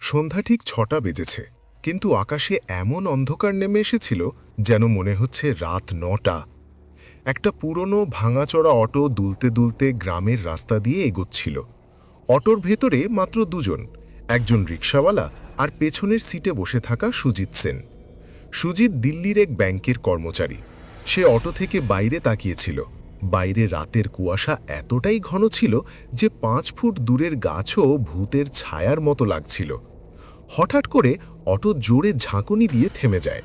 সন্ধ্যা ঠিক ৬টা বেজেছে, কিন্তু আকাশে এমন অন্ধকার নেমে এসেছিল যেন মনে হচ্ছে রাত ৯টা। একটা পুরনো ভাঙাচড়া অটো দুলতে দুলতে গ্রামের রাস্তা দিয়ে এগোচ্ছিল। অটোর ভেতরে মাত্র দুজন, একজন রিকশাওয়ালা আর পেছনের সিটে বসে থাকা সুজিত সেন। সুজিত দিল্লির এক ব্যাংকের কর্মচারী। সে অটো থেকে বাইরে তাকিয়েছিল। বাইরে রাতের কুয়াশা এতটাই ঘন ছিল যে ৫ ফুট দূরের গাছও ভূতের ছায়ার মতো লাগছিল। হঠাৎ করে অটো জোরে ঝাঁকুনি দিয়ে থেমে যায়।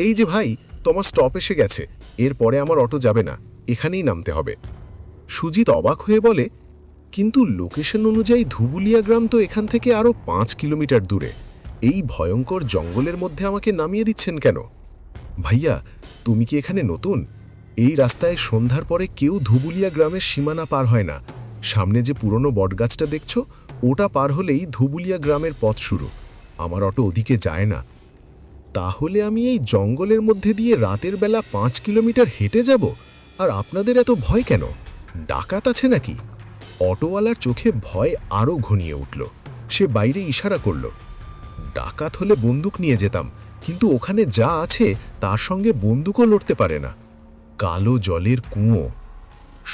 এই যে ভাই, তোমার স্টপ এসে গেছে, এরপরে আমার অটো যাবে না, এখানেই নামতে হবে। সুজিত অবাক হয়ে বলে, কিন্তু লোকেশন অনুযায়ী ধুবুলিয়া গ্রাম তো এখান থেকে আরও ৫ কিলোমিটার দূরে। এই ভয়ঙ্কর জঙ্গলের মধ্যে আমাকে নামিয়ে দিচ্ছেন কেন? ভাইয়া, তুমি কি এখানে নতুন? এই রাস্তায় সন্ধ্যার পরে কেউ ধুবুলিয়া গ্রামের সীমানা পার হয় না। সামনে যে পুরনো বটগাছটা দেখছো, ওটা পার হলেই ধুবুলিয়া গ্রামের পথ শুরু। আমার অটো ওদিকে যায় না। তাহলে আমি এই জঙ্গলের মধ্যে দিয়ে রাতের বেলা ৫ কিলোমিটার হেঁটে যাব? আর আপনাদের এত ভয় কেন? ডাকাত আছে নাকি? অটোওয়ালার চোখে ভয় আরও ঘনিয়ে উঠল। সে বাইরে ইশারা করল। ডাকাত হলে বন্দুক নিয়ে যেতাম, কিন্তু ওখানে যা আছে তার সঙ্গে বন্দুকও লড়তে পারে না। কালো জলের কুঁয়ো।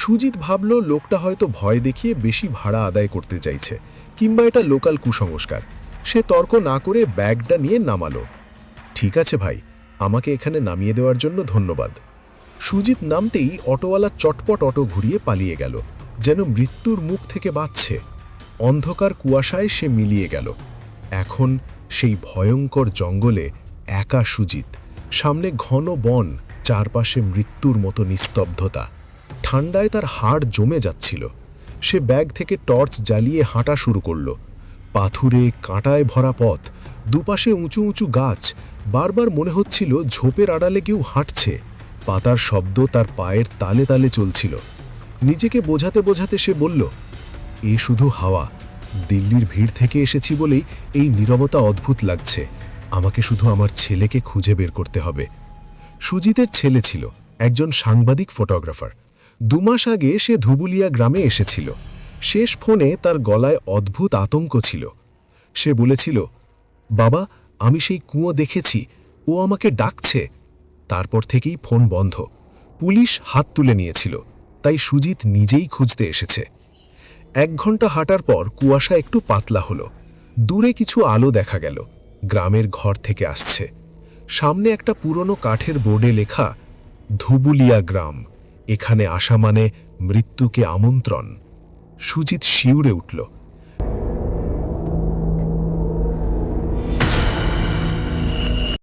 সুজিত ভাবল লোকটা হয়তো ভয় দেখিয়ে বেশি ভাড়া আদায় করতে চাইছে, কিংবা এটা লোকাল কুসংস্কার। সে তর্ক না করে ব্যাগটা নিয়ে নামালো। ঠিক আছে ভাই, আমাকে এখানে নামিয়ে দেওয়ার জন্য ধন্যবাদ। সুজিত নামতেই অটোওয়ালা চটপট অটো ঘুরিয়ে পালিয়ে গেল, যেন মৃত্যুর মুখ থেকে বাঁচছে। অন্ধকার কুয়াশায় সে মিলিয়ে গেল। এখন সেই ভয়ঙ্কর জঙ্গলে একা সুজিত। সামনে ঘন বন, চারপাশে মৃত্যুর মতো নিস্তব্ধতা। ঠান্ডায় তার হাড় জমে যাচ্ছিল। সে ব্যাগ থেকে টর্চ জ্বালিয়ে হাঁটা শুরু করল। পাথুরে কাঁটায় ভরা পথ, দুপাশে উঁচু উঁচু গাছ। বারবার মনে হচ্ছিল ঝোপের আড়ালে কেউ হাঁটছে। পাতার শব্দ তার পায়ের তালে তালে চলছিল। নিজেকে বোঝাতে বোঝাতে সে বলল, এ শুধু হাওয়া। দিল্লির ভিড় থেকে এসেছি বলেই এই নীরবতা অদ্ভুত লাগছে। আমাকে শুধু আমার ছেলেকে খুঁজে বের করতে হবে। সুজিতের ছেলে ছিল একজন সাংবাদিক ফটোগ্রাফার। ২ মাস আগে সে ধুবুলিয়া গ্রামে এসেছিল। শেষ ফোনে তার গলায় অদ্ভুত আতঙ্ক ছিল। সে বলেছিল, বাবা, আমি সেই কুঁয়ো দেখেছি, ও আমাকে ডাকছে। তারপর থেকেই ফোন বন্ধ। পুলিশ হাত তুলে নিয়েছিল, তাই সুজিত নিজেই খুঁজতে এসেছে। ১ ঘন্টা হাঁটার পর কুয়াশা একটু পাতলা হলো। দূরে কিছু আলো দেখা গেল। গ্রামের ঘর থেকে আসছে। সামনে একটা পুরনো কাঠের বোর্ডে লেখা, ধুবুলিয়া গ্রাম, এখানে আসা মানে মৃত্যুকে আমন্ত্রণ। সুজিত শিউরে উঠল।